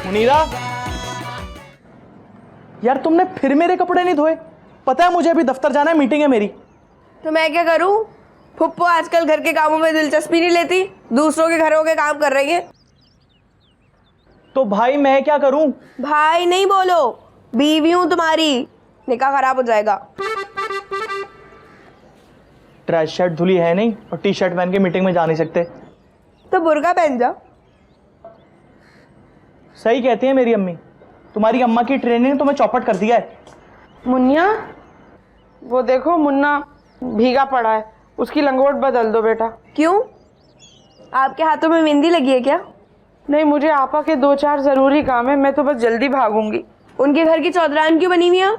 मुनीरा, यार तुमने फिर मेरे कपड़े नहीं धोए? पता है मुझे अभी दफ्तर जाना है, मीटिंग है मेरी। तो मैं क्या करूं? फुप्पो आजकल घर के कामों में दिलचस्पी नहीं लेती, दूसरों के घरों के काम कर रही है। तो भाई मैं क्या करूं? भाई नहीं बोलो, बीवी हूं तुम्हारी, निकाह खराब हो जाएगा। ड्रेस शर्ट धुली है नहीं और टी शर्ट पहन के मीटिंग में जा नहीं सकते। तो बुर्का पहन जाओ। सही कहती है मेरी अम्मी, तुम्हारी अम्मा की ट्रेनिंग ने तुम्हें चौपट कर दिया है। मुन्निया, वो देखो मुन्ना भीगा पड़ा है, उसकी लंगोट बदल दो बेटा। क्यों? आपके हाथों में मेहंदी लगी है क्या? नहीं, मुझे आपा के 2-4 जरूरी काम है, मैं तो बस जल्दी भागूंगी। उनके घर की चौधरान क्यों बनी हुई है?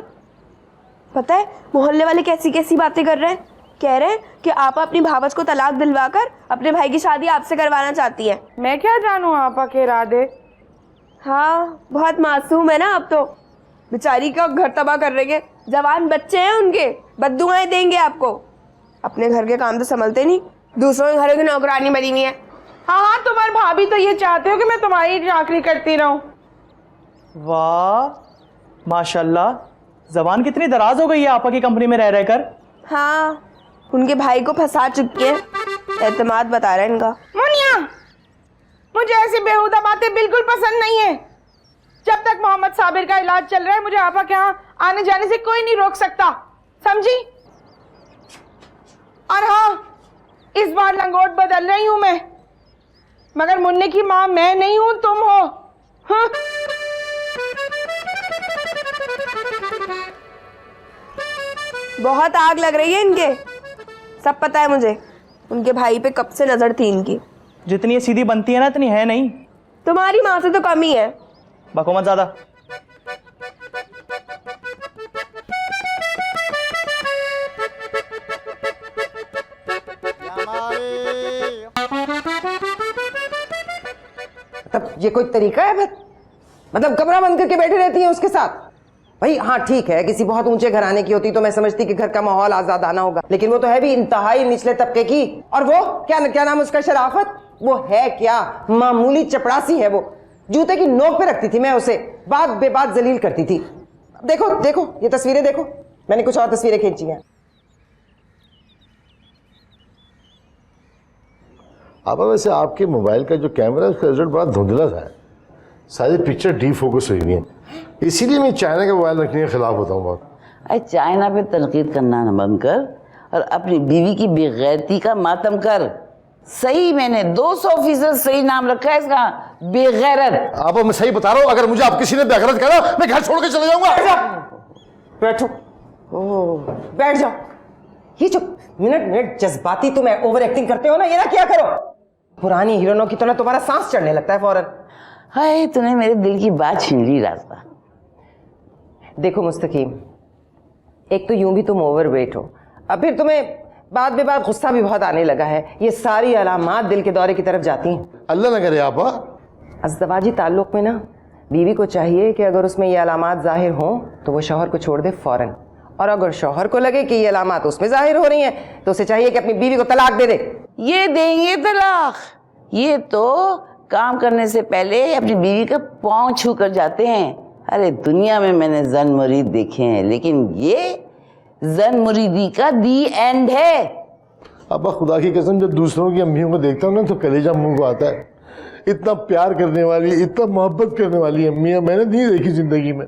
पता है मोहल्ले वाले कैसी कैसी बातें कर रहे हैं। कह रहे हैं कि आप अपनी भावज को तलाक दिलवाकर अपने भाई की शादी आपसे करवाना चाहती है। मैं क्या जानूं आपा के इरादे। हाँ, बहुत मासूम है ना आप तो। बेचारी का घर तबाह कर रही है। जवान बच्चे हैं उनके, बद्दुआएं देंगे आपको। अपने घर के काम तो संभलते नहीं, दूसरों के घरों की नौकरानी बनी हुई है। हाँ हाँ, तुम्हारे भाभी तो ये चाहते हो कि मैं तुम्हारी चाकरी करती रहूं। वाह माशाल्लाह, जबान कितनी दराज हो गई है आपा की कंपनी में रह रहकर। हाँ, उनके भाई को फंसा चुकी है, एतमाद बता रहा है इनका। मुनिया, मुझे ऐसी बेहुदा बातें बिल्कुल पसंद नहीं है। जब तक मोहम्मद साबिर का इलाज चल रहा है, मुझे आपा के यहाँ आने जाने से कोई नहीं रोक सकता, समझी? और हाँ, इस बार लंगोट बदल रही हूं मैं, मगर मुन्ने की माँ मैं नहीं हूं, तुम हो। हाँ? बहुत आग लग रही है इनके, सब पता है मुझे। उनके भाई पे कब से नजर थी इनकी। जितनी ये सीधी बनती है ना इतनी है नहीं। तुम्हारी माँ से तो कम ही है। बको मत ज्यादा। तब ये कोई तरीका है? मतलब कमरा बंद करके बैठे रहती हैं उसके साथ? भाई हाँ ठीक है, किसी बहुत ऊंचे घराने की होती तो मैं समझती कि घर का माहौल आजादाना होगा, लेकिन वो तो है भी इंतहाई निचले तबके की। और वो क्या नाम उसका, शराफत, वो है क्या मामूली चपड़ासी है। वो जूते की नोक पे रखती थी मैं उसे, बात बेबात जलील करती थी। देखो देखो ये तस्वीरें देखो, मैंने कुछ और तस्वीरें खींची हैं। आपा वैसे आपके मोबाइल का जो कैमरा है उसका रिजल्ट बड़ा धुंधला सा है, सारी पिक्चर डी फोकस हुई हुई है, इसीलिए मैं चाइना का मोबाइल रखने के खिलाफ होता हूँ बहुत। अरे चाइना पे तनकीद करना न बंद कर और अपनी बीवी की बेगैरती का मातम कर। सही, मैंने 200% सही नाम रखा है इसका, बेगैरत। आपा मैं सही बता रहा हूँ, अगर मुझे आप किसी ने बेगैरत कहा मैं घर छोड़ के चले जाऊंगा। बैठो, ओह बैठ जाओ। ये जो मिनट जज्बाती तुम ओवर एक्टिंग करते हो ना, ये ना क्या करो। पुरानी हीरोइनों की तरह तुम्हारा सांस चढ़ने लगता है फौरन। हाय, तूने मेरे दिल की बात छीन ली रास्ता। देखो मुस्तकीम, एक तो यूं भी तुम ओवरवेट हो, अब फिर तुम्हें बात बेबात गुस्सा भी बहुत आने लगा है। ये सारी अलामात दिल के दौरे की तरफ जाती हैं। अल्लाह ना करे आपा। अज़दवाजी ताल्लुक़ में ना बीवी को चाहिए कि अगर उसमें ये अलामात जाहिर हों तो वो शौहर को छोड़ दे फ़ौरन, और अगर शौहर को लगे कि ये अलामात उसमें जाहिर हो रही हैं तो उसे चाहिए कि अपनी बीवी को तलाक दे दे। ये देंगे तलाक? ये तो काम करने से पहले अपनी बीवी का पाँव छू कर जाते हैं। अरे दुनिया में मैंने जन मुरीद देखे हैं, लेकिन ये जन मुरीदी का दी एंड है। आपा खुदा की कसम, जब दूसरों की अम्मियों को देखता हूँ ना तो कलेजा मुंह को आता है। इतना प्यार करने वाली, इतना मोहब्बत करने वाली अम्मियाँ मैंने नहीं देखी जिंदगी में।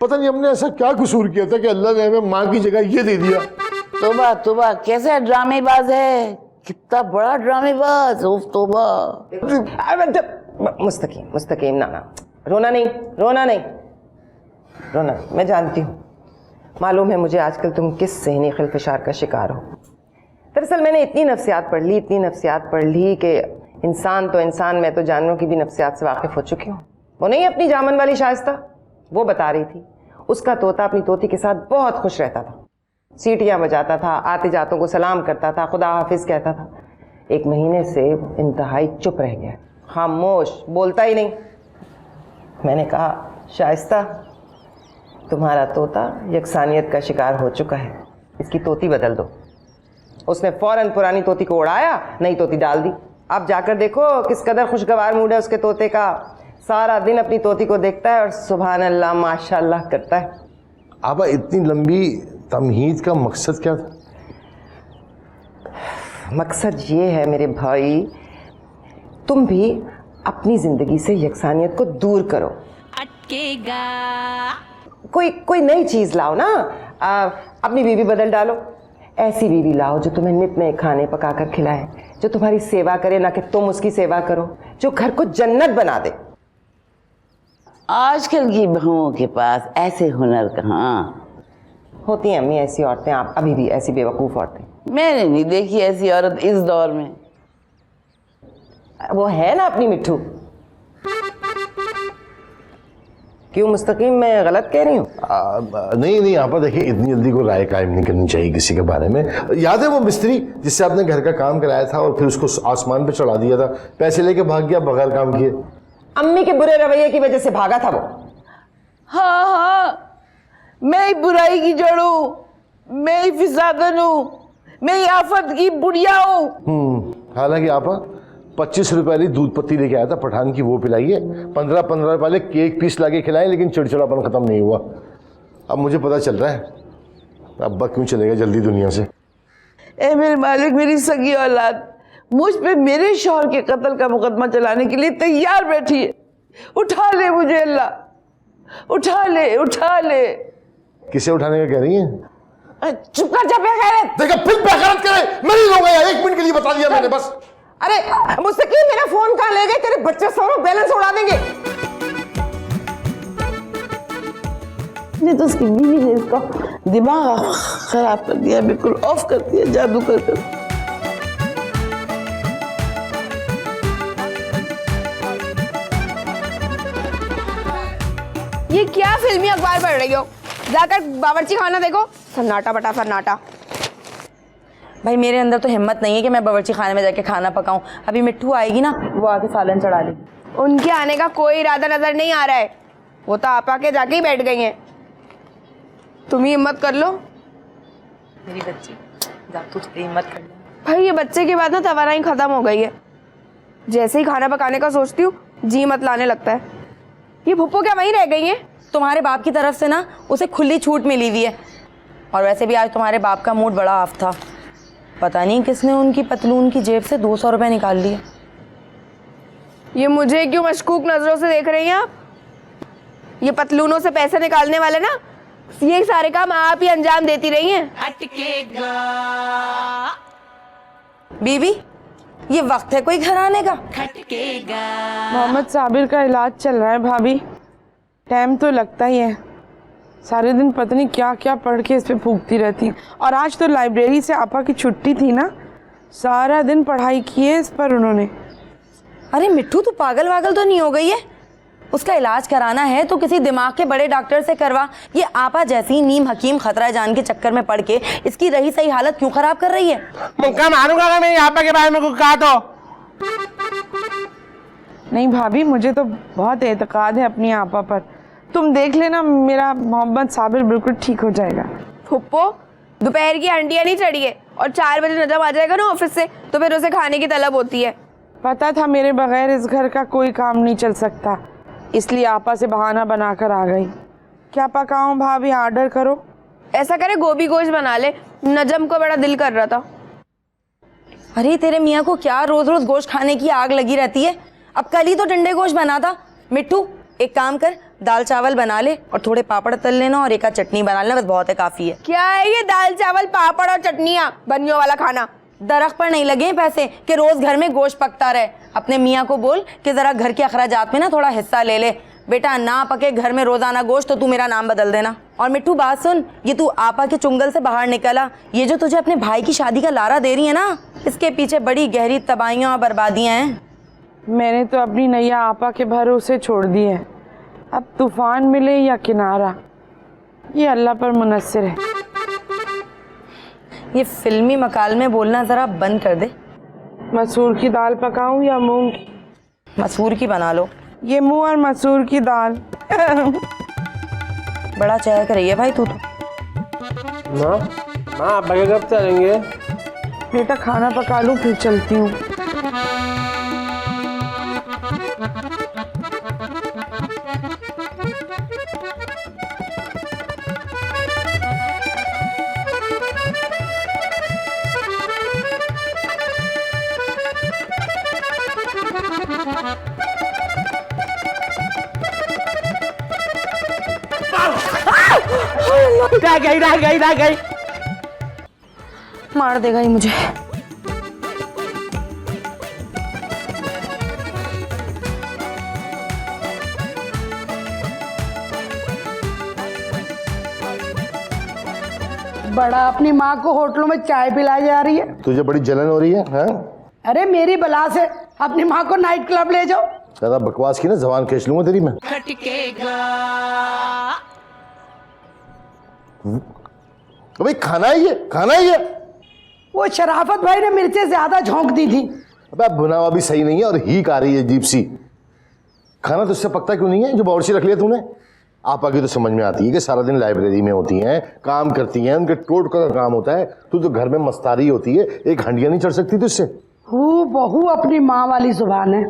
पता नहीं हमने ऐसा क्या कसूर किया था कि अल्लाह ने हमें माँ की जगह ये दे दिया। तोबा तोबा, कैसा ड्रामेबाज है, कितना बड़ा ड्रामेबाज। उफ तोबा। मुस्तकीम ना, रोना नहीं, मैं जानती हूँ, मालूम है मुझे आजकल तुम किस ज़हनी खिलफिशार का शिकार हो। दरअसल मैंने इतनी नफ्सियात पढ़ ली कि इंसान तो इंसान, मैं तो जानवरों की भी नफ्सियात से वाकिफ़ हो चुकी हूँ। वो नहीं अपनी जामन वाली शाइस्ता, वो बता रही थी उसका तोता अपनी तोती के साथ बहुत खुश रहता था, सीटियाँ बजाता था, आते जातों को सलाम करता था, खुदा हाफिज़ कहता था। 1 महीने से इंतहाई चुप रह गया, खामोश, बोलता ही नहीं। मैंने कहा शाइस्ता, तुम्हारा तोता यकसानियत का शिकार हो चुका है, इसकी तोती बदल दो। उसने फौरन पुरानी तोती को उड़ाया, नई तोती डाल दी। अब जाकर देखो किस कदर खुशगवार मूड है उसके तोते का। सारा दिन अपनी तोती को देखता है और सुभान अल्लाह माशाल्लाह करता है। आपा इतनी लंबी तमहीद का मकसद क्या था? मकसद ये है मेरे भाई, तुम भी अपनी जिंदगी से यकसानियत को दूर करो। अटकेगा कोई नई चीज लाओ ना। अपनी बीवी बदल डालो, ऐसी बीवी लाओ जो तुम्हें नित नए खाने पकाकर खिलाए, जो तुम्हारी सेवा करे ना कि तुम उसकी सेवा करो, जो घर को जन्नत बना दे। आजकल की बहुओं के पास ऐसे हुनर कहाँ। होती हैं अम्मी ऐसी औरतें, आप अभी भी ऐसी बेवकूफ़ औरतें। मैंने नहीं देखी ऐसी औरत इस दौर में। वो है ना अपनी मिट्ठू। क्यों मुस्तकीम, मैं गलत कह रही हूँ? नहीं आपा देखिए, इतनी जल्दी को राय कायम नहीं करनी चाहिए किसी के बारे में। याद है वो मिस्त्री जिससे आपने घर का काम कराया था और फिर उसको आसमान पे चढ़ा दिया था, पैसे लेके भाग गया बगैर काम किए? अम्मी के बुरे रवैये की वजह से भागा था वो। हाँ, मैं ही बुराई की जड़ हूँ, मैं ही फिसादन हूँ, मैं ही आफत की बुढ़िया हूँ। हालांकि आपा 25 रुपए वाली दूध पत्ती लेके आया था पठान की, वो पिलाइए। 15 रुपए वाले केक पीस लाके खिलाए, लेकिन चिड़चिड़ापन खत्म नहीं हुआ। अब मुझे पता चल रहा है अब्बा क्यों चले गए जल्दी दुनिया से। ए मेरे मालिक, मेरी सगी औलाद मुझ पे मेरे शौहर के कत्ल का मुकदमा चलाने के लिए तैयार बैठी है। उठा ले मुझे अल्लाह, उठा ले उठा ले। किसे उठाने का कह रही है? चुप कर जा बेगैरत। देखा फिर बेगैरत करे, मैं नहीं रहूंगा यार, 1 मिनट के लिए बता दिया मैंने बस। अरे मुस्तकीम, मेरा फोन कहाँ ले गए? तेरे बच्चे सारों बैलेंस उड़ा देंगे। नहीं तो उसकी बीवी ने इसका दिमाग खराब कर दिया, बिल्कुल ऑफ कर दिया जादू कर कर। ये क्या फिल्मी अखबार पढ़ रही हो? जाकर बावर्ची खाना देखो। सन्नाटा बटा सन्नाटा। भाई मेरे अंदर तो हिम्मत नहीं है कि मैं बावर्ची खाने में जाके खाना पकाऊं। अभी मिट्ठू आएगी ना, वो आके सालन चढ़ा ली। उनके आने का कोई इरादा नजर नहीं आ रहा है, वो तो आपा के जाके ही बैठ गई हैं। तुम ही हिम्मत कर लो। मेरी बच्ची, जा तू थोड़ी हिम्मत कर ले। भाई ये बच्चे के बाद ना तवानाई खत्म हो गई है। जैसे ही खाना पकाने का सोचती हूँ जी मत लाने लगता है। ये भुप्पो क्या वहीं रह गई हैं? तुम्हारे बाप की तरफ से ना उसे खुली छूट मिली हुई है। और वैसे भी आज तुम्हारे बाप का मूड बड़ा ऑफ था, पता नहीं किसने उनकी पतलून की जेब से 200 रुपए निकाल लिए। ये मुझे क्यों मशकूक नजरों से देख रही हैं आप? ये पतलूनों से पैसे निकालने वाले ना, ये सारे काम आप ही अंजाम देती रही हैं। अटकेगा बीबी, ये वक्त है कोई घर आने का? खटकेगा मोहम्मद साबिर का इलाज चल रहा है भाभी, टाइम तो लगता ही है। सारे दिन पता नहीं क्या क्या पढ़ के इस पे फूकती रहती। और आज तो लाइब्रेरी से आपा की छुट्टी थी ना, सारा दिन पढ़ाई की है इस पर उन्होंने। अरे मिट्ठू, तू पागल वागल तो नहीं हो गई है? उसका इलाज कराना है तो किसी दिमाग के बड़े डॉक्टर से करवा। ये आपा जैसी नीम हकीम खतरा जान के चक्कर में पड़ के इसकी रही सही हालत क्यों खराब कर रही है? मुक्का मारूंगा अगर मेरी आपा के बारे में कुछ कहा तो। नहीं भाभी, मुझे तो बहुत एतकाद है अपनी आपा पर। तुम देख लेना, मेरा मोहम्मद साबिर बिल्कुल ठीक हो जाएगा। फुप्पो, दोपहर की अंटियां नहीं चढ़ी है और 4 बजे नजम आ जाएगा ना ऑफिस से, तो फिर उसे खाने की तलब होती है। पता था मेरे बगैर इस घर का कोई काम नहीं चल सकता, इसलिए आपा से बहाना बनाकर आ गई। क्या पकाऊं भाभी, ऑर्डर करो। ऐसा करे गोभी गोश्त बना ले, नजम को बड़ा दिल कर रहा था। अरे तेरे मियाँ को क्या रोज रोज गोश्त खाने की आग लगी रहती है? अब कल ही तो डंडे गोश्त बना था। मिट्टू, एक काम कर, दाल चावल बना ले और थोड़े पापड़ तल लेना और एक आध चटनी बना लेना, बस बहुत है, काफी है। क्या है ये दाल चावल पापड़ और चटनियाँ, बनियों वाला खाना? दरख्त पर नहीं लगे हैं पैसे कि रोज घर में गोश्त पकता रहे। अपने मियाँ को बोल कि जरा घर के अखराजात में ना थोड़ा हिस्सा ले ले। बेटा, ना पके घर में रोजाना गोश्त तो तू मेरा नाम बदल देना। और मिट्टू बात सुन, ये तू आपा के चुंगल से बाहर निकला, ये जो तुझे अपने भाई की शादी का लारा दे रही है ना, इसके पीछे बड़ी गहरी तबाहियां और बर्बादियां हैं। मैंने तो अपनी नैया आपा के भरोसे छोड़ दी है। अब तूफान मिले या किनारा, ये अल्लाह पर मुनस्सिर है। ये फिल्मी मकालमे बोलना जरा बंद कर दे। मसूर की दाल पकाऊं या मूंग की? मसूर की बना लो। ये मूंग और मसूर की दाल। बड़ा चहक रही है भाई तू तो। माँ, आप कब चलेंगे? बेटा खाना पका लूं फिर चलती हूँ। रह गई। मार देगा ये मुझे। बड़ा अपनी माँ को होटलों में चाय पिलाई जा रही है। तुझे बड़ी जलन हो रही है हाँ? अरे मेरी बला से अपनी माँ को नाइट क्लब ले जाओ। ज्यादा बकवास की ना जबान खींच लूंगा तेरी मैं। खटकेगा भाई खाना ही है, खाना ही है। वो शराफत भाई ने मिर्चें ज्यादा झोंक दी थी। अबे भुना हुआ भी सही नहीं है और हीक आ रही है अजीब सी। खाना तुझसे पकता क्यों नहीं है जो बावर्ची रख लिया तूने? आपा की तो समझ में आती है कि सारा दिन लाइब्रेरी में होती हैं, काम करती हैं, उनके टोट का काम होता है। तू तो घर में मस्तारी होती है, एक हंडिया नहीं चढ़ सकती तुझसे। हूँ बहू अपनी माँ वाली जुबान है।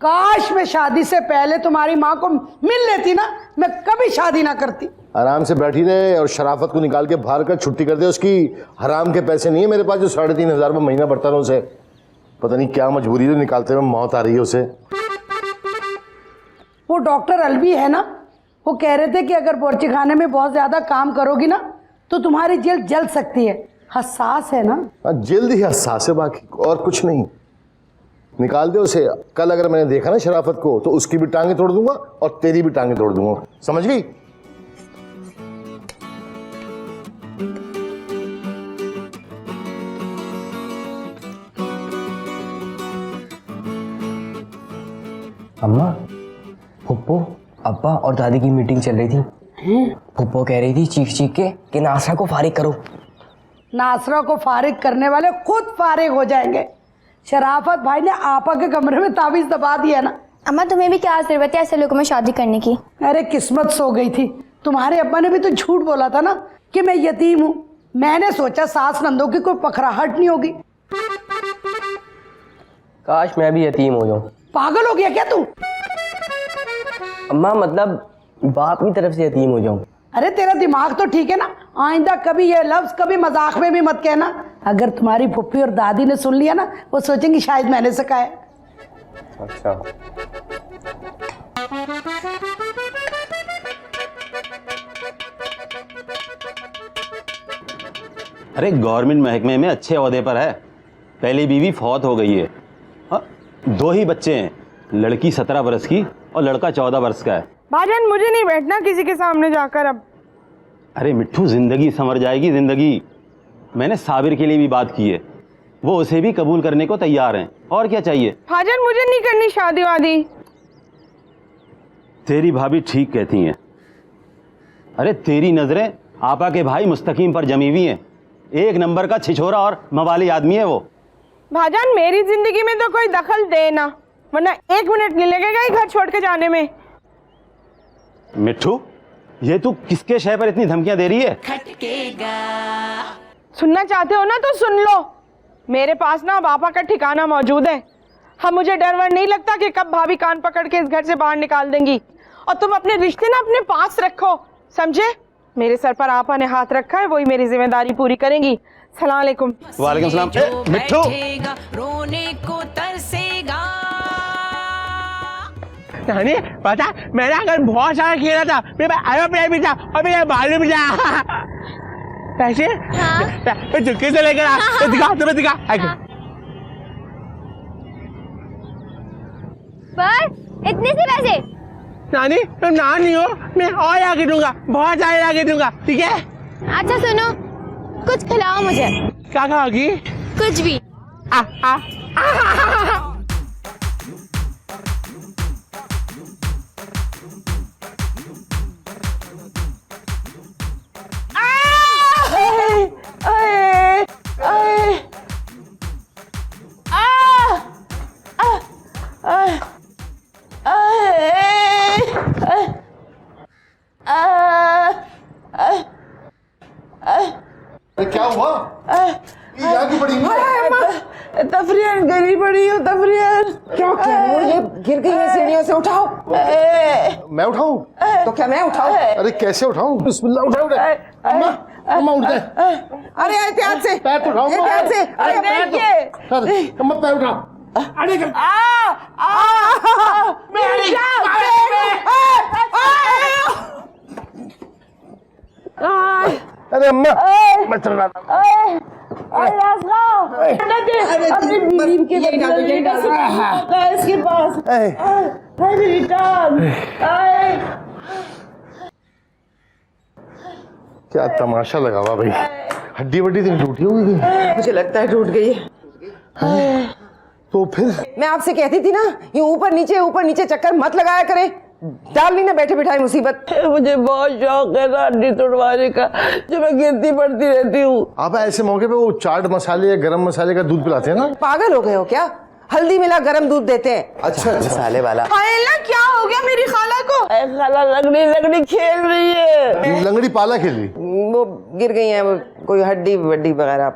काश मैं शादी से पहले तुम्हारी माँ को मिल लेती ना, मैं कभी शादी ना करती। आराम से बैठी रहे और शराफत को निकाल के बाहर कर छुट्टी कर दे। उसकी हराम के पैसे नहीं है मेरे पास जो 3,500 रुपये महीना बढ़ता रहा उसे। पता नहीं क्या मजबूरी है, निकालते हुए मौत आ रही है उसे। वो डॉक्टर अलवी है ना, वो कह रहे थे कि अगर बोर्ची खाने में बहुत ज्यादा काम करोगी ना तो तुम्हारी जल्द जल सकती है। हसास है ना? जल्द ही हसास है, बाकी और कुछ नहीं। निकाल दे उसे। कल अगर मैंने देखा ना शराफत को तो उसकी भी टांगे तोड़ दूंगा और तेरी भी टांगे तोड़ दूंगा, समझ गई? अम्मा, फुप्पो, अब्बा और दादी की मीटिंग चल रही थी। फुप्पो कह रही थी चीख चीख के कि नासरा को फारिग करो। नासरा को फारिग करने वाले खुद फारिग हो जाएंगे। शराफत भाई ने आपा के कमरे में ताबीज दबा दिया ना। अम्मा तुम्हें भी क्या जरूरत है ऐसे लोगों में शादी करने की? अरे किस्मत सो गई थी। तुम्हारे अब्बा ने भी तो झूठ बोला था ना कि मैं यतीम हूँ। मैंने सोचा सास नंदों की कोई पखराहट नहीं होगी। काश मैं भी यतीम हो जाऊं। पागल हो गया क्या तू? अम्मा मतलब बाप की तरफ से यतीम हो जाऊं। अरे तेरा दिमाग तो ठीक है ना। आइंदा कभी ये लफ्ज कभी मजाक में भी मत कहना। अगर तुम्हारी फुप्पी और दादी ने सुन लिया ना वो सोचेंगी शायद मैंने सिखाया है। अच्छा। अरे गवर्नमेंट महकमे में अच्छे ओहदे पर है, पहली बीवी फौत हो गई है। हाँ, 2 ही बच्चे हैं, लड़की 17 बरस की और लड़का 14 बरस का है। भाईजान मुझे नहीं बैठना किसी के सामने जाकर अब। अरे मिट्ठू, जिंदगी संवर जाएगी जिंदगी। मैंने साबिर के लिए भी बात की है, वो उसे भी कबूल करने को तैयार हैं। और क्या चाहिए? भाईजान मुझे नहीं करनी शादी वादी। तेरी भाभी ठीक कहती हैं। अरे तेरी नजरें आपा के भाई मुस्तकीम पर जमी हुई हैं। 1 नंबर का छिछोरा और मवाली आदमी है वो। भाईजान मेरी जिंदगी में तो कोई दखल देना, वरना 1 मिनट नहीं लगेगा ही घर छोड़ के जाने में। मिट्ठू, ये तू किसके शय पर इतनी धमकियां दे रही है? खटकेगा सुनना चाहते हो ना तो सुन लो। मेरे पास ना पापा का ठिकाना मौजूद है। हम मुझे डर वर नहीं लगता कि कब भाभी कान पकड़ के इस घर से बाहर निकाल देंगी। और तुम अपने रिश्ते ना अपने पास रखो, समझे? मेरे सर पर आपा ने हाथ रखा है, वही मेरी जिम्मेदारी पूरी करेंगी। सलाम अलैकुम। वालेकुम सलाम। मिट्ठू, रोने को तरसेगा। नानी पता मैंने अगर बहुत सारा खेला था, मेरे एरोप्लेन भी था और मेरे बालू भी था। पैसे? हाँ। चुटकी से लेकर आ। हाँ। दिखा तुम्हें दिखा। हाँ। बस इतने से पैसे? नानी तुम नानी हो, मैं और आगे दूंगा, बहुत सारे आगे दूंगा, ठीक है? अच्छा सुनो, कुछ खिलाओ मुझे। क्या खाओगी? कुछ भी। क्या हुआ? ये यहाँ क्यों पड़ी है? तफरियन गिरी पड़ी हूँ। तफरियन क्या कह रहे हो? ये गिर गई है सीढ़ियों से। उठाओ। मैं उठाऊं? तो क्या मैं उठाऊं? अरे कैसे उठाऊं? बिस्मिल्लाह उठाओ। अम्मा, अम्मा उठ जाए। अरे एहतियात से, पैर तो उठाओ। एहतियात से। अरे देखिए, अम्मा पैर उठाओ। अरे मच्छर डाल। अपनी बीवी के इसके पास क्या तमाशा लगा हुआ भाई, हड्डी वड्डी तो टूटी होगी। मुझे लगता है टूट गई है। तो फिर मैं आपसे कहती थी ना, ये ऊपर नीचे चक्कर मत लगाया करें, डाल ली ना बैठे बिठाई मुसीबत। मुझे बहुत शौक है ना हड्डी तोड़वाने का, जो मैं गिरती पड़ती रहती हूँ। आप ऐसे मौके पे वो चाट मसाले या गरम मसाले का दूध पिलाते हैं ना? पागल हो गए हो क्या? हल्दी मिला गरम दूध देते हैं। अच्छा मसाले वाला। खाला क्या हो गया मेरी खाला को? खाला लगड़ी खेल रही है। लंगड़ी पाला खेली, वो गिर गई है, वो कोई हड्डी वड्डी वगैरह।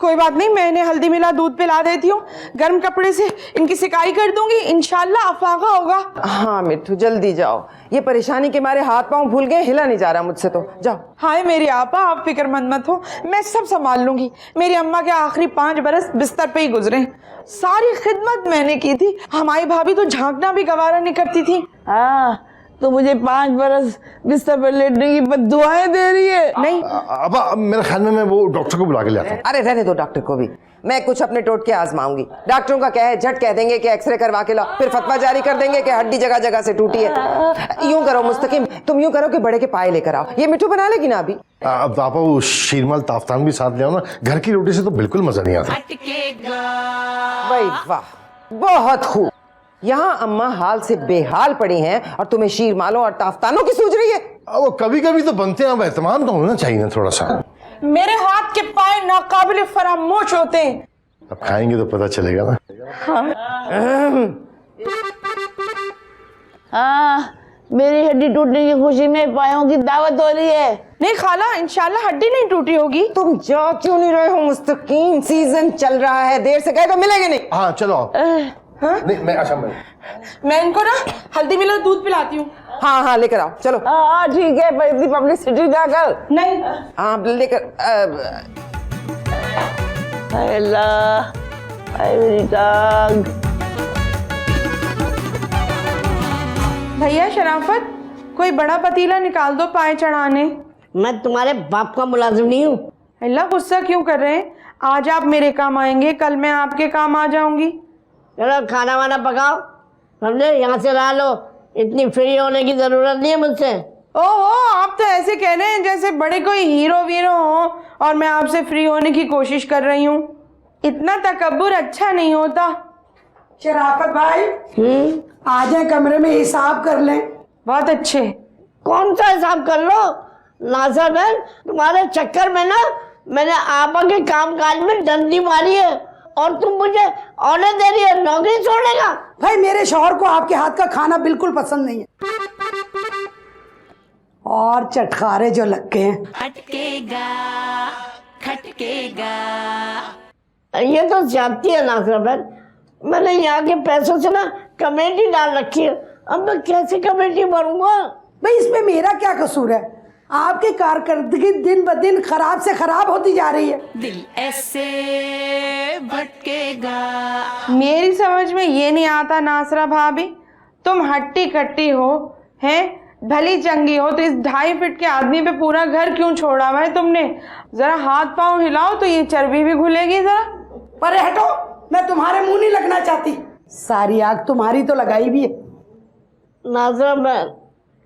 कोई बात नहीं, मैंने हल्दी मिला दूध पिला देती हूँ, गर्म कपड़े से इनकी सिकाई कर दूंगी, इंशाल्लाह अफाका होगा। हाँ मिट्टू जल्दी जाओ, ये परेशानी के मारे हाथ पांव भूल गए, हिला नहीं जा रहा मुझसे तो। जाओ। हाय मेरी आपा, आप फिक्रमंद मत हो, मैं सब संभाल लूंगी। मेरी अम्मा के आखिरी 5 बरस बिस्तर पे ही गुजरे, सारी खिदमत मैंने की थी। हमारी भाभी तो झांकना भी गवारा नहीं करती थी। हाँ तो मुझे 5 बरस बिस्तर पर लेटने की बद्दुआएं दे रही है। नहीं अब मेरे ख्याल में मैं वो डॉक्टर को बुला के ले आता हूँ। अरे रहने दो डॉक्टर को भी, मैं कुछ अपने टोटके आजमाऊंगी। डॉक्टरों का क्या है, झट कह देंगे कि एक्सरे करवा के लाओ, फिर फतवा जारी कर देंगे कि हड्डी जगह जगह से टूटी है। यूं करो मुस्तकिम, तुम यूं करो कि बड़े के पाए लेकर आओ, ये मिट्टू बना लेगी ना अभी। अब आप वो शीरमाल ताफ्तान भी साथ ले आओ ना, घर की रोटी से तो बिल्कुल मजा नहीं आता। भाई वाह, बहुत खूब। यहाँ अम्मा हाल से बेहाल पड़ी हैं और तुम्हें शीरमालों और ताफ्तानों की सूझ रही है। वो कभी कभी तो बनते हैं, अब एहतमाम तो होना चाहिए ना थोड़ा सा। मेरे हाथ के पाए नाकाबिल फरामोश होते हैं। अब खाएंगे तो पता चलेगा ना। हाँ मेरी हड्डी टूटने की खुशी में पायों की दावत हो रही है। नहीं खाला, इंशाल्लाह हड्डी नहीं टूटी होगी। तुम जा क्यों नहीं रहे हो मुस्तकीम, सीजन चल रहा है, देर से गए तो मिलेंगे नहीं। हाँ चलो आओ। नहीं मैं अच्छा मैं इनको ना हल्दी मिला दूध पिलाती हूँ। हाँ हाँ लेकर आओ, चलो। हाँ ठीक है, पर इतनी पब्लिसिटी ना कर। नहीं हाँ लेकर अल्लाह, मेरी टांग। भैया शराफत, कोई बड़ा पतीला निकाल दो पाए चढ़ाने। मैं तुम्हारे बाप का मुलाजिम नहीं हूँ। अल्लाह गुस्सा क्यों कर रहे हैं? आज आप मेरे काम आएंगे, कल मैं आपके काम आ जाऊंगी। चलो खाना वाना पकाओ, समझे, यहाँ से ला लो, इतनी फ्री होने की जरूरत नहीं है मुझसे। ओहो, आप तो ऐसे कह रहे हैं जैसे बड़े कोई हीरो वीरो हो और मैं आपसे फ्री होने की कोशिश कर रही हूँ। इतना तकब्बुर अच्छा नहीं होता। शराफत भाई आ जाए कमरे में, हिसाब कर लें। बहुत अच्छे। कौन सा हिसाब कर लो नाज़र बहन, तुम्हारे चक्कर में ना मैंने आपा के कामकाज में डंडी मारी है और तुम मुझे ऑर्डर दे रही है नौकरी छोड़ने का। भाई मेरे शौहर को आपके हाथ का खाना बिल्कुल पसंद नहीं है, और चटखारे जो लग गए हैं। खटकेगा खटकेगा। ये तो ज्यादती है नाज़र बहन, मैंने यहाँ के पैसों से ना कमेटी डाल रखी है, अब मैं कैसे कमेटी भरूंगा? भाई इसमें मेरा क्या कसूर है? आपकी कारकर्दगी दिन ब दिन खराब से खराब होती जा रही है। दिल ऐसे भटकेगा। मेरी समझ में ये नहीं आता नासरा भाभी, तुम हट्टी कट्टी हो हैं, भली चंगी हो, तो इस 2.5 फीट के आदमी पे पूरा घर क्यों छोड़ा हुआ है तुमने? जरा हाथ पांव हिलाओ तो ये चर्बी भी घुलेगी। जरा पर हटो, मैं तुम्हारे मुंह नहीं लगना चाहती। सारी आग तुम्हारी तो लगाई भी है। नाज़रा बहन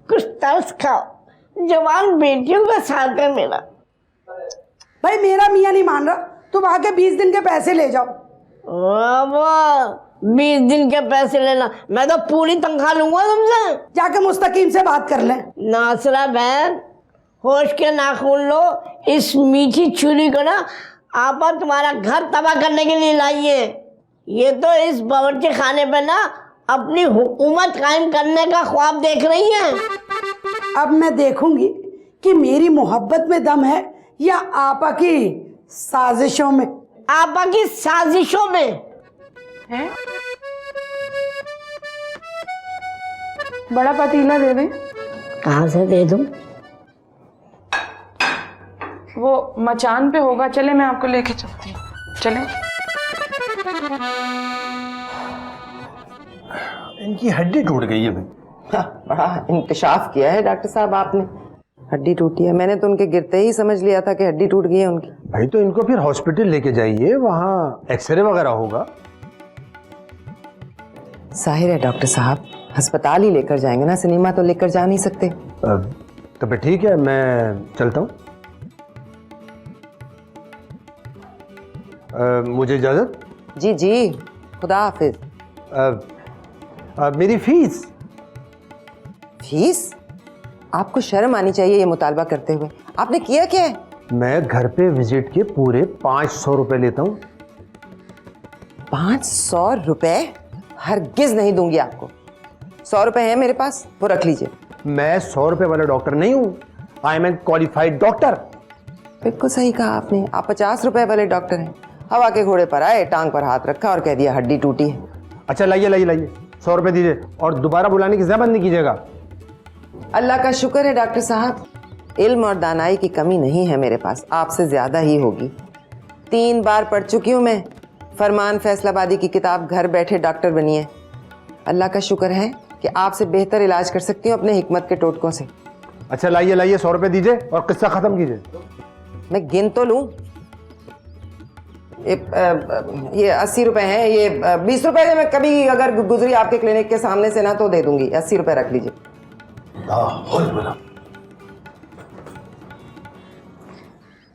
कुछ तरस खाओ, जवान बेटियों का साथ है मेरा। भाई मेरा मियाँ नहीं मान रहा, तुम आके 20 दिन के पैसे ले जाओ। 20 दिन के पैसे लेना, मैं तो पूरी तनख्वाह लूंगा तुमसे। जाके मुस्तकीम से बात कर ले। नासरा बहन होश के नाखून लो, इस मीठी छुरी को ना आपा तुम्हारा घर तबाह करने के लिए लाई है। ये तो इस बावर्ची खाने पे ना अपनी हुकूमत कायम करने का ख्वाब देख रही है। अब मैं देखूंगी कि मेरी मोहब्बत में दम है या आपा की साजिशों में। आपा की साजिशों में है? बड़ा पतीला दे दें। कहाँ से दे दूं? वो मचान पे होगा, चले मैं आपको लेके चलती हूँ, चले। इनकी हड्डी टूट गई है भाई। बड़ा इंकशाफ किया है डॉक्टर साहब आपने। हड्डी टूटी है? मैंने तो उनके गिरते ही समझ लिया था कि हड्डी टूट गई है उनकी। भाई तो इनको फिर हॉस्पिटल लेके जाइए, वहाँ एक्सरे वगैरह होगा। जाहिर है डॉक्टर साहब, अस्पताल ही लेकर जाएंगे ना, सिनेमा तो लेकर जा नहीं सकते। तो फिर ठीक है, मैं चलता हूँ। मुझे इजाज़त? जी जी, खुदा हाफिज। मेरी फीस? फीस? आपको शर्म आनी चाहिए ये मुतालबा करते हुए। आपने किया क्या है? मैं घर पे विजिट के पूरे 500 रुपए लेता हूँ। 500 रुपए? हरगिज नहीं दूंगी आपको। 100 रुपए हैं मेरे पास, वो रख लीजिए। मैं 100 रुपए वाला डॉक्टर नहीं हूँ, I am an qualified doctor. बिल्कुल सही कहा आपने, आप 50 रुपए वाले डॉक्टर हैं। हवा के घोड़े पर आए, टांग पर हाथ रखा और कह दिया हड्डी टूटी है। अच्छा लाइए लाइए लाइए, 100 रुपए दीजिए और दोबारा बुलाने की ज़हमत नहीं कीजिएगा। अल्लाह का शुक्र है डॉक्टर साहब, इल्म और दानाई की कमी नहीं है मेरे पास, आपसे ज़्यादा ही होगी। 3 बार पढ़ चुकी हूँ मैं फरमान फैसलाबादी की किताब, घर बैठे डॉक्टर बनिए। अल्लाह का शुक्र है कि आपसे बेहतर इलाज कर सकती हूँ अपने हिकमत के टोटकों से। अच्छा लाइए लाइए, 100 रुपए दीजिए और किस्सा ख़त्म कीजिए। मैं गिन तो लूँ। ये 80 रुपए हैं, ये 20 रुपए में मैं कभी अगर गुजरी आपके क्लिनिक के सामने से ना तो दे दूंगी। 80 रुपए रख लीजिए।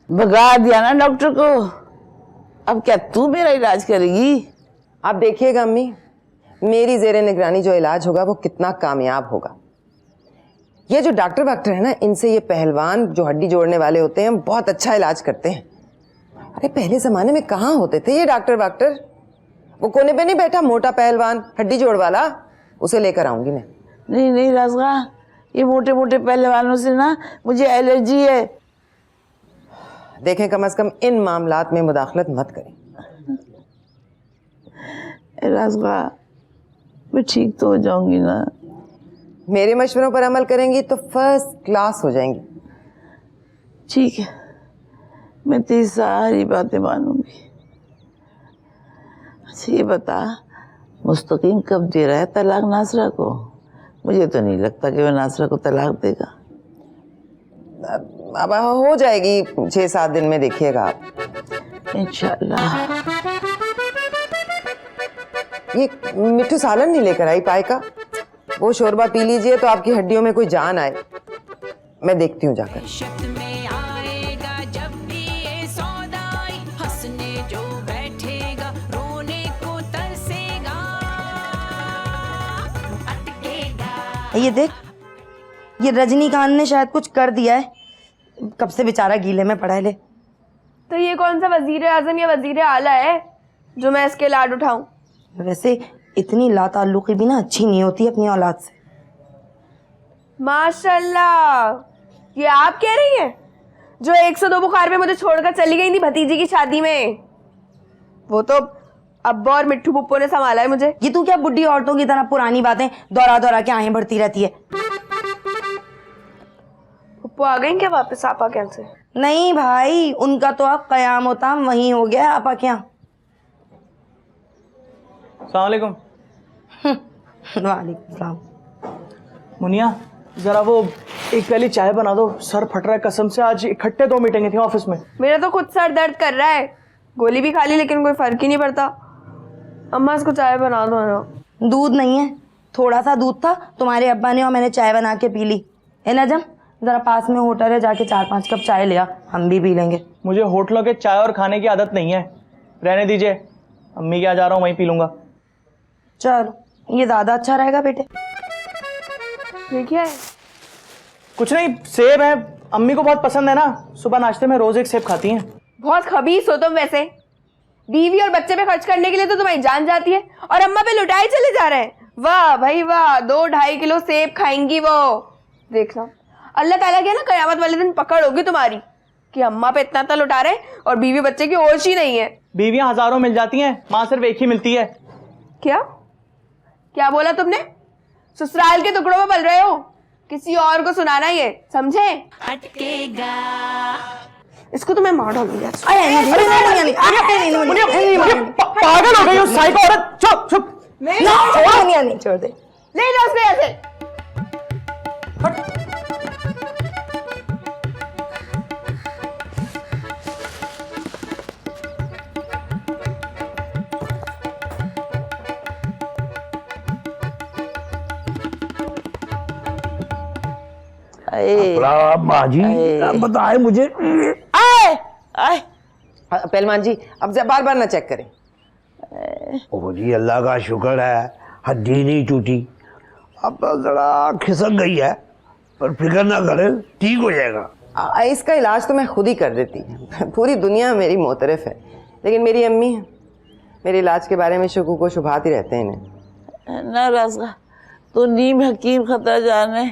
भगा दिया ना डॉक्टर को, अब क्या तू मेरा इलाज करेगी? आप देखिएगा अम्मी, मेरी जेरे निगरानी जो इलाज होगा वो कितना कामयाब होगा। ये जो डॉक्टर है ना, इनसे ये पहलवान जो हड्डी जोड़ने वाले होते हैं बहुत अच्छा इलाज करते हैं। अरे पहले ज़माने में कहाँ होते थे ये डॉक्टर? वो कोने पे नहीं बैठा मोटा पहलवान हड्डी जोड़ वाला, उसे लेकर आऊंगी मैं। नहीं नहीं राजगा, ये मोटे मोटे पहलवानों से ना मुझे एलर्जी है। देखें, कम से कम इन मामलात में मुदाखलत मत करें। राजगा, मैं ठीक तो हो जाऊंगी ना? मेरे मशवरों पर अमल करेंगी तो फर्स्ट क्लास हो जाएंगी। ठीक है, मैं तेरी सारी बातें मानूंगी। अच्छा ये बता, मुस्तकीम कब दे रहा है तलाक नासरा को? मुझे तो नहीं लगता कि वह नासरा को तलाक देगा। अब हो जाएगी 6-7 दिन में, देखिएगा आप। इंशाल्लाह। ये मिट्टू सालन नहीं लेकर आई पाए का? वो शोरबा पी लीजिए तो आपकी हड्डियों में कोई जान आए। मैं देखती हूँ जाकर। में आएगा जब भी ये सौदाई, हंसने जो बैठेगा रोने को तरसेगा, अटकेगा। ये देख, ये रजनीकांत ने शायद कुछ कर दिया है, कब से बेचारा गीले में पड़ा है। ले तो ये कौन सा वजीर आजम या वजीर आला है जो मैं इसके लाड उठाऊं? वैसे इतनी लाताल्लुकी भी ना अच्छी नहीं होती अपनी औलाद से। माशाल्लाह, ये आप कह रही हैं जो 102 बुखार में मुझे छोड़कर चली गई थी भतीजी की शादी में? वो तो अब्बा और मिट्टू पुप्पो ने संभाला है मुझे। ये तू क्या बुढ़ी औरतों की तरह पुरानी बातें दोहरा दोहरा के आहें भरती रहती है? पुप्पो आ गई क्या वापस आपा के यहाँ से? नहीं भाई, उनका तो अब कयाम होता वहीं हो गया आपा के यहाँ। अस्सलाम वालेकुम। वालेकुम सलाम। मुनिया, जरा वो एक प्याली चाय बना दो, सर फट रहा है कसम से। आज इकट्ठे 2 मीटिंगें थी ऑफिस में। मेरा तो खुद सर दर्द कर रहा है, गोली भी खा ली लेकिन कोई फर्क ही नहीं पड़ता। अम्मा इसको चाय बना दो ना। दूध नहीं है, थोड़ा सा दूध था, तुम्हारे अब्बा ने और मैंने चाय बना के पी ली। है ना जम, जरा पास में होटल है, जाके 4-5 कप चाय ले आ, हम भी पी लेंगे। मुझे होटलों के चाय और खाने की आदत नहीं है, रहने दीजिए। अम्मी के यहाँ जा रहा हूँ, वहीं पी लूंगा। चलो, ये ज्यादा अच्छा रहेगा बेटे। ये क्या है? कुछ नहीं, सेब है, अम्मी को बहुत पसंद है ना, सुबह नाश्ते में रोज एक सेब खाती हैं। बहुत खबीस हो तुम वैसे। बीवी और बच्चे पे खर्च करने के लिए तो तुम्हारी जान जाती है और अम्मा पे लुटाए चले जा रहे हैं। वाह भाई वाह, 2-2.5 किलो सेब खाएंगी वो। देखना अल्लाह ताला के ना कयामत वाले दिन पकड़ होगी तुम्हारी कि अम्मा पे इतना इतना लुटा रहे और बीवी बच्चे की होश ही नहीं है। बीवियां हजारों मिल जाती हैं, माँ सिर्फ एक ही मिलती है। क्या क्या बोला तुमने? ससुराल के टुकड़ों में पल रहे हो, किसी और को सुनाना ये, समझे? अटकेगा। इसको तो मैं मार डालूंगी। पागल हो गई हो साइको औरत। चुप चुप। नहीं छोड़ दे। ले जाओ उसको ऐसे। माँ जी बताए मुझे। आए आए पहलवान जी अब बार बार ना चेक करें। ओ जी अल्लाह का शुक्र है हड्डी नहीं टूटी, अब जरा खिसक गई है, पर फिक्र ना करें ठीक हो जाएगा। इसका इलाज तो मैं खुद ही कर देती। पूरी दुनिया मेरी मोतरफ है, लेकिन मेरी अम्मी है, मेरे इलाज के बारे में शुकूक व शुबहात ही रहते हैं इन्हें। ना रास्ता तो नीम हकीम खता जाने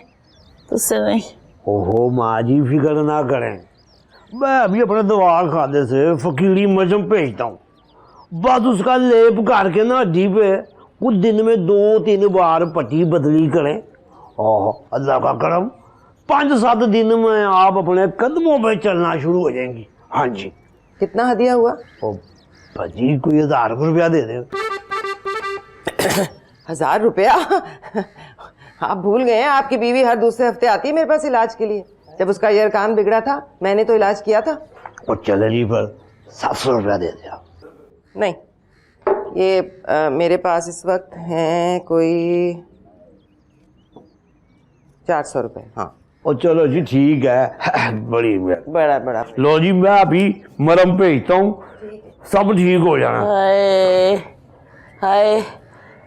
तुझसे नहीं। ओहो माँ जी फिक्र ना करें, मैं अभी अपने दवा खाने से फकीरी मजम भेजता हूँ, बस उसका लेप करके ना हड्डी पे कुछ दिन में 2-3 बार पट्टी बदली करें। ओह अल्लाह का करम 5-7 दिन में आप अपने कदमों पे चलना शुरू हो जाएंगी। हाँ जी। कितना हदिया हुआ? ओ भाजी कोई 1000 रुपया दे दे। 1000 रुपया? आप भूल गए हैं, आपकी बीवी हर दूसरे हफ्ते आती है मेरे पास इलाज के लिए। जब उसका ईयर कान बिगड़ा था मैंने तो इलाज किया था। और चलनी पर 700 रुपया दे दे आप। नहीं, ये मेरे पास इस वक्त हैं कोई 400 रुपये। हाँ और चलो जी ठीक है, बड़ी बड़ा बड़ा। लो जी मैं अभी मरम भेजता हूँ, सब ठीक हो जाना। हाय हाय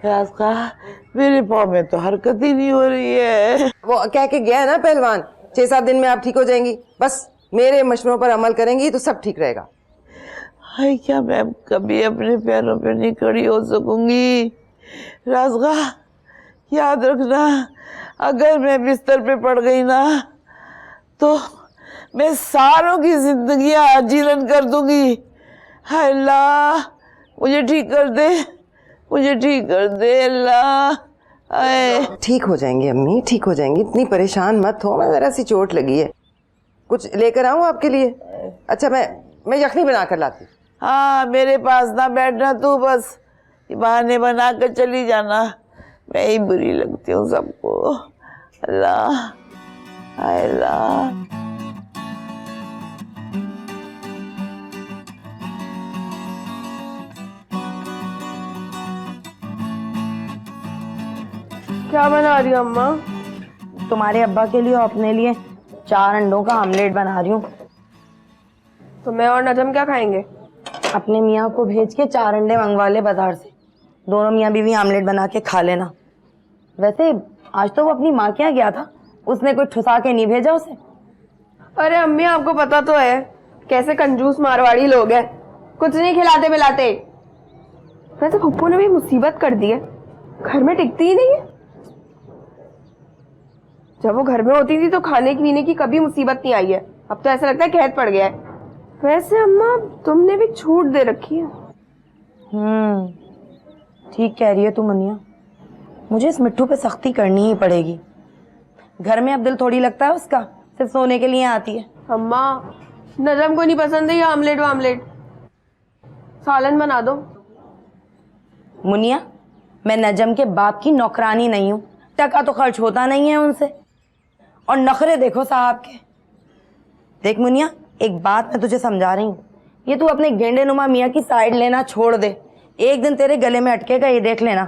रास्ता मेरे पाँव में तो हरकत ही नहीं हो रही है। वो कह के गया है ना पहलवान, 6-7 दिन में आप ठीक हो जाएंगी, बस मेरे मशवरों पर अमल करेंगी तो सब ठीक रहेगा। हाय क्या मैं कभी अपने पैरों पे नहीं खड़ी हो सकूंगी। राजगा याद रखना, अगर मैं बिस्तर पे पड़ गई ना तो मैं सारों की जिंदगियां आजीवन कर दूंगी। हाय अल्लाह मुझे ठीक कर दे, मुझे ठीक कर दे अल्लाह। ठीक हो जाएंगी अम्मी, ठीक हो जाएंगी, इतनी परेशान मत हो। मैं जरा सी चोट लगी है, कुछ लेकर आऊं आपके लिए? अच्छा मैं यखनी बना कर लाती। हाँ मेरे पास ना बैठना तू, बस बहाने बना कर चली जाना, मैं ही बुरी लगती हूँ सबको। अल्लाह हाय अल्लाह। क्या बना रही हो अम्मा? तुम्हारे अब्बा के लिए और अपने लिए 4 अंडों का आमलेट बना रही हूँ। तो मैं और नजम क्या खाएंगे? अपने मियाँ को भेज के 4 अंडे मंगवा ले बाजार से, दोनों मियाँ बीवी आमलेट बना के खा लेना। वैसे आज तो वो अपनी माँ के यहाँ गया था, उसने कोई ठुसा के नहीं भेजा उसे। अरे अम्मी आपको पता तो है कैसे कंजूस मारवाड़ी लोग हैं, कुछ नहीं खिलाते पिलाते। वैसे पप्पू ने भी मुसीबत कर दी है, घर में टिकती ही नहीं है। जब वो घर में होती थी तो खाने पीने की कभी मुसीबत नहीं आई है, अब तो ऐसा लगता है कैद पड़ गया है। वैसे अम्मा तुमने भी छूट दे रखी है। ठीक कह रही है तू मुनिया, मुझे इस मिट्टू पे सख्ती करनी ही पड़ेगी। घर में अब दिल थोड़ी लगता है उसका, सिर्फ सोने के लिए आती है। अम्मा नजम को नहीं पसंद है ये आमलेट वामलेट, सालन बना दो। मुनिया मैं नजम के बाप की नौकरानी नहीं हूँ, टका तो खर्च होता नहीं है उनसे। और नखरे देखो साहब के। देख मुनिया एक बात मैं तुझे समझा रही हूँ, ये तू अपने गेंडे नुमा मियाँ की साइड लेना छोड़ दे, एक दिन तेरे गले में अटकेगा, ये देख लेना।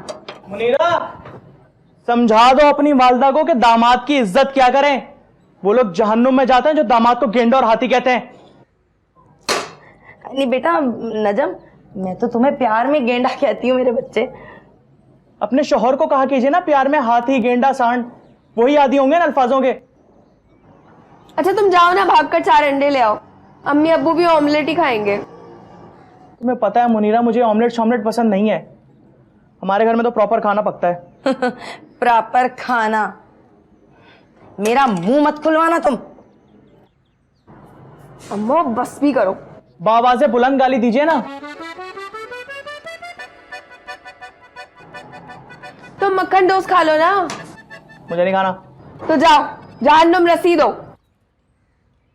मुनीरा समझा दो अपनी वालदा को कि दामाद की इज्जत क्या करें, वो लोग जहन्नुम में जाते हैं जो दामाद को गेंडा और हाथी कहते हैं। नहीं बेटा नजम, मैं तो तुम्हें प्यार में गेंडा कहती हूँ मेरे बच्चे। अपने शोहर को कहा कीजिए ना प्यार में हाथी गेंडा सांड, वही आदि होंगे ना अल्फाजों के। अच्छा तुम जाओ ना, भागकर 4 अंडे ले आओ, अम्मी अब्बू भी ऑमलेट ही खाएंगे। तुम्हें पता है मुनीरा मुझे ऑमलेट शॉमलेट पसंद नहीं है, हमारे घर में तो प्रॉपर खाना पकता है। प्रॉपर खाना? मेरा मुंह मत खुलवाना तुम। अम्मा बस भी करो, बाबा से बुलंद गाली दीजिए ना। तुम मक्खन डोस खा लो ना। मुझे नहीं खाना। तो जाओ जहन्नुम रसीद दो।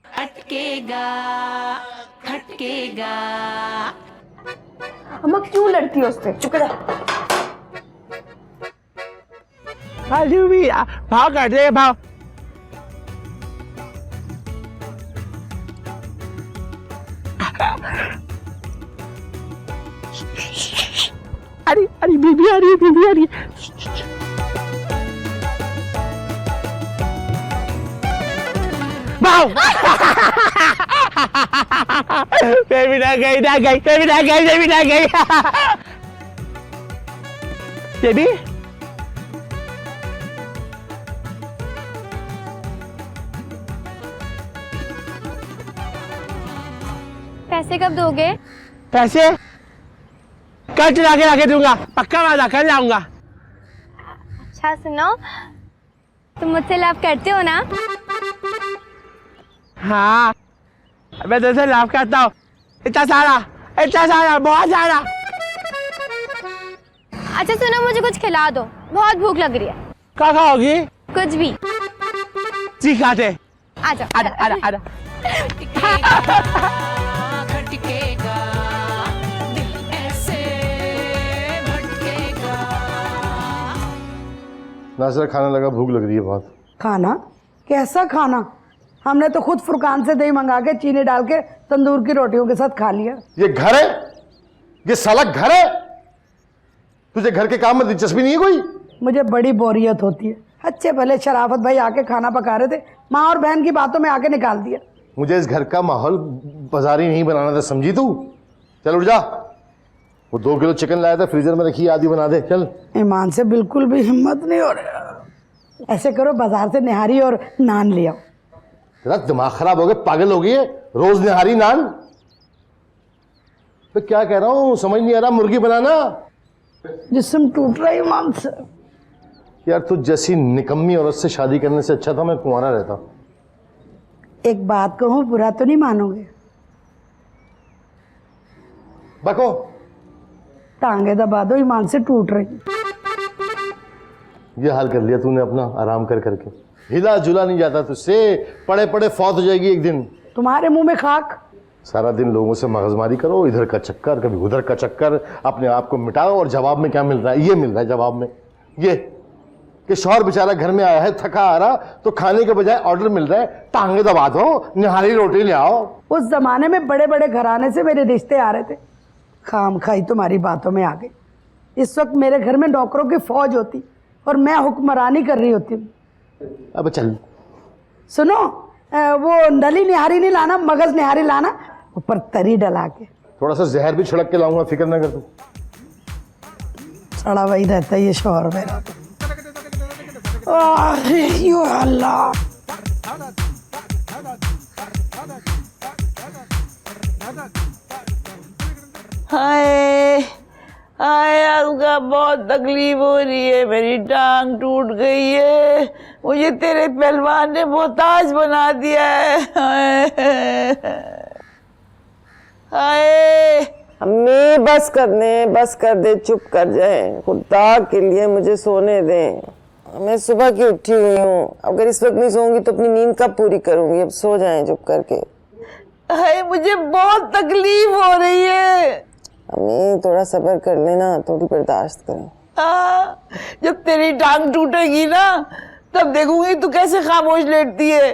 खटकेगा खटकेगा। अम्मा क्यों लड़ती हो उससे? चुप कर। भाव काट दे भाव। अरे अरे बीबी आ रही है, बीबी आ रही है। बेबी ना गई बेबी पैसे कब दोगे? पैसे कल चला के लाके दूंगा, पक्का वादा, कल लाऊंगा। अच्छा सुनो, तुम मुझसे लव करते हो ना? हाँ, मैं तुझसे लव करता हूँ, इतना सारा, बहुत सारा। अच्छा सुनो, मुझे कुछ खिला दो, बहुत भूख लग रही है। क्या खाओगी? कुछ भी। जी खाते। आजा आजा। खटकेगा दिल ऐसे भटकेगा। नासिरा खाना लगा, भूख लग रही है बहुत। खाना? कैसा खाना? हमने तो खुद फुरकान से दही मंगा के चीनी डाल के तंदूर की रोटियों के साथ खा लिया। ये घर है? ये साला घर है? तुझे घर के काम में दिलचस्पी नहीं है कोई? मुझे बड़ी बोरियत होती है। अच्छे भले शराफत भाई आके खाना पका रहे थे, माँ और बहन की बातों में आके निकाल दिया। मुझे इस घर का माहौल बाजारी नहीं बनाना था, समझी तू? चल उठ जा, वो 2 किलो चिकन लाया था फ्रीजर में रखी, आधी बना दे। चल। ईमान से बिल्कुल भी हिम्मत नहीं हो रही। ऐसे करो, बाजार से निहारी और नान ले आओ। तेरा दिमाग खराब हो गया, पागल हो गई है? रोज निहारी नान? तो क्या कह रहा हूँ समझ नहीं आ रहा। मुर्गी बनाना। जिस्म टूट रहा है ईमान से। यार तुझ जैसी निकम्मी औरत से शादी करने से अच्छा था मैं कुंवारा रहता। एक बात कहूँ, बुरा तो नहीं मानोगे? बको। टांगे दबा दो, ईमान से टूट रही। ये हाल कर लिया तूने अपना, आराम कर करके। हिला जुला नहीं जाता तुझसे, पड़े पड़े फौत हो जाएगी एक दिन। तुम्हारे मुंह में खाक। सारा दिन लोगों से मगजमारी करो, इधर का चक्कर कभी उधर का चक्कर, अपने आप को मिटाओ, और जवाब में क्या मिल रहा है? ये मिल रहा है जवाब में ये कि शौहर बेचारा घर में आया है, थका आ रहा, तो खाने के बजाय ऑर्डर मिल रहा है, टांगे दबा दो, निहारी रोटी ले आओ। उस जमाने में बड़े बड़े घराने से मेरे रिश्ते आ रहे थे, खाम खाई तुम्हारी बातों में आ गई। इस वक्त मेरे घर में नौकरों की फौज होती और मैं हुक्मरानी कर रही होती हूँ। अब चल सुनो, वो नली निहारी नहीं लाना, मगज निहारी लाना, ऊपर तरी डला के। थोड़ा सा जहर भी छिड़क के लाऊंगा, फिक्र ना कर तू। सड़ा वही रहता है ये शौहर मेरा। यो अल्लाह। हाय हाय, आपका बहुत तकलीफ हो रही है, मेरी टांग टूट गई है, मुझे तेरे पहलवान ने मोहताज बना दिया है। हाय अम्मी बस कर दे, चुप कर जाए, खुदा के लिए मुझे सोने दें। मैं सुबह की उठी हुई हूँ, अगर इस वक्त नहीं सोऊंगी तो अपनी नींद कब पूरी करूंगी? अब सो जाएं चुप करके। हाय मुझे बहुत तकलीफ हो रही है। अम्मी थोड़ा सब्र कर लेना, थोड़ी बर्दाश्त करें। जब तेरी टांग टूटेगी ना, तब देखूंगी तू कैसे खामोश लेटती है।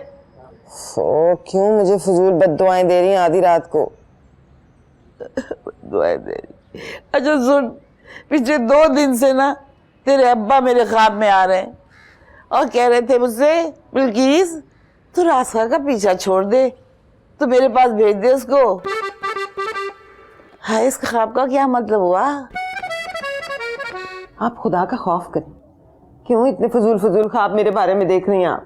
क्यों मुझे फजूल बद्दुआएं दे रही हैं आधी रात को? दुआएं दे रही। अच्छा सुन, पिछले 2 दिन से ना तेरे अब्बा मेरे ख्वाब में आ रहे हैं और कह रहे थे मुझसे, बिल्किस तू रास्ता का पीछा छोड़ दे, तू मेरे पास भेज दे उसको। हाँ, इस ख्वाब का क्या मतलब हुआ? आप खुदा का खौफ करें, क्यों इतने फजूल ख्वाब मेरे बारे में देख रही हैं आप?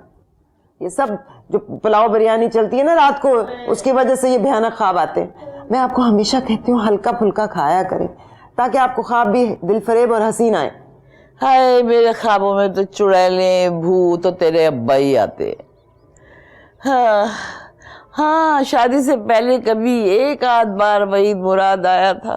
ये सब जो पुलाव बिरयानी चलती है ना रात को, उसकी वजह से ये भयानक ख्वाब आते हैं। मैं आपको हमेशा कहती हूँ हल्का फुल्का खाया करें, ताकि आपको ख्वाब भी दिलफरेब और हसीन आए। हाय मेरे ख्वाबों में तो चुड़ैले भूत तो तेरे अब्बा ही आते। हाँ, शादी से पहले कभी एक आध बार वही मुराद आया था।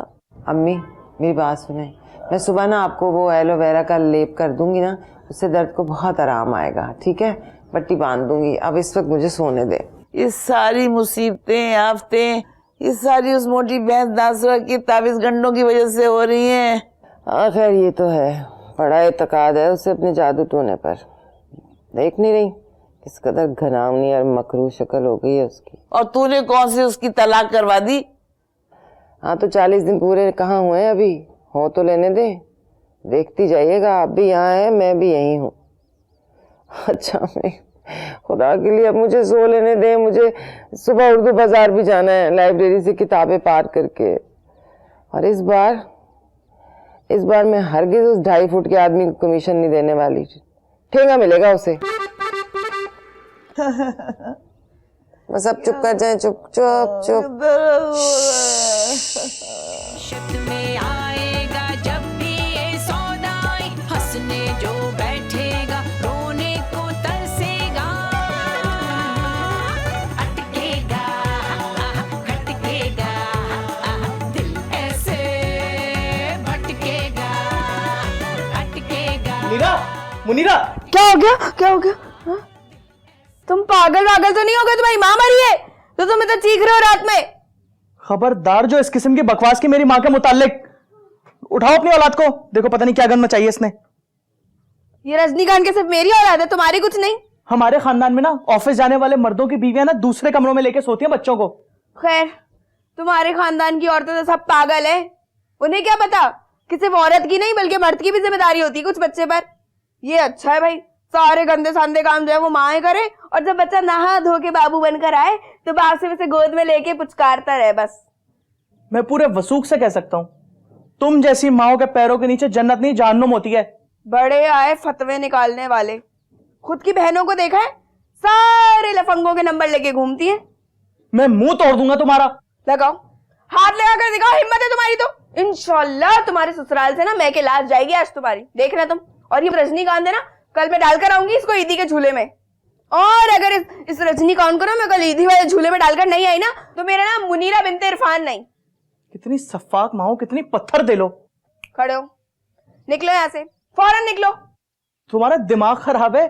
अम्मी मेरी बात सुने, मैं सुबह ना आपको वो एलोवेरा का लेप कर दूंगी ना, उससे दर्द को बहुत आराम आएगा, ठीक है? पट्टी बांध दूंगी। अब इस वक्त मुझे सोने दे। ये सारी मुसीबतें आफतें, ये सारी उस मोटी भैंस नासरा की ताबीज़ गंडों की वजह से हो रही हैं। खैर ये तो है, बड़ा एतकाद है उसे अपने जादू टोने पर। देख नहीं रही किस कदर घनावनी और मकरू शक्ल हो गई है उसकी। और तूने कौन सी उसकी तलाक करवा दी? हाँ तो 40 दिन पूरे कहाँ हुए हैं अभी, हो तो लेने दे, देखती जाइएगा। आप भी यहाँ हैं, मैं भी यहीं हूँ। अच्छा खुदा के लिए अब मुझे सो लेने दें। मुझे सुबह उर्दू बाजार भी जाना है, लाइब्रेरी से किताबें पार करके। और इस बार मैं हरगिज उस 2.5 फुट के आदमी को कमीशन नहीं देने वाली। ठेंगा मिलेगा उसे। बस अब चुप कर जाए, चुप चुप चुप। शत में आएगा जब भी ये सौदाई, हंसने जो बैठेगा रोने को तरसेगा। अटकेगा खटकेगा, दिल ऐसे भटकेगा, अटकेगा। मुनीरा क्या हो गया, क्या हो गया? हाँ? तुम पागल तो नहीं हो गए? तुम्हारी माँ मरी है तो तुम इतना चीख रहे हो रात में? खबरदार जो इस किस्म की बकवास की मेरी माँ के मुतालिक। उठाओ अपनी औलाद को, देखो पता नहीं क्या करना चाहिए इसने। ये रजनीकांत के सिर्फ मेरी औलाद है, तुम्हारी कुछ नहीं। हमारे खानदान में ना ऑफिस जाने वाले मर्दों की बीवियां ना दूसरे कमरों में लेके सोती हैं बच्चों को। खैर, तुम्हारे खानदान की औरतें तो सब पागल है। उन्हें क्या पता कि सिर्फ औरत की नहीं बल्कि मर्द की भी जिम्मेदारी होती है कुछ बच्चे पर। ये अच्छा है भाई, सारे गंदे सांदे काम जो है वो माँ करे, और जब बच्चा नहा धो के बाबू बनकर आए तो बाप से उसे गोद में लेके पुचकारता रहे बस। मैं पूरे वसूख से कह सकता हूँ, तुम जैसी माओ के पैरों के नीचे जन्नत नहीं जहन्नुम होती है। बड़े आए फतवे निकालने वाले, खुद की बहनों को देखा है सारे लफंगों के नंबर लेके घूमती है। मैं मुंह तोड़ दूंगा तुम्हारा। लगाओ, हाथ लगा कर दिखाओ, हिम्मत है तुम्हारी तो। इंशाल्लाह तुम्हारे ससुराल से ना मैं के लाश जाएगी आज तुम्हारी, देखना तुम। और ये रजनीकांत है ना, कल मैं डालकर आऊंगी इसको ईदी के झूले में। और अगर इस रजनीकांत को ना मैं कल ईदी वाले झूले में डालकर नहीं आई ना तो मेरा नाम मुनीरा बिनते इरफान नहीं। कितनी सफाक माओ, कितनी पत्थर दे लो। खड़े हो, निकलो यहाँ से, फौरन निकलो। तुम्हारा दिमाग खराब है,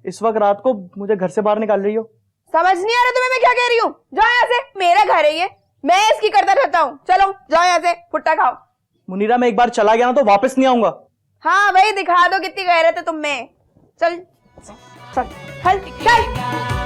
इस वक्त रात को मुझे घर से बाहर निकाल रही हो। समझ नहीं आ रहा तुम्हें मैं क्या कह रही हूँ? जाओ यहाँ से, मेरा घर है ये, मैं इसकी करता रहता हूँ। चलो जाओ यहाँ से, फुट्टा खाओ। मुनीरा मैं एक बार चला गया ना तो वापस नहीं आऊंगा। हाँ भाई, दिखा दो कितनी गैरत है तुम में। चल चल चल चल।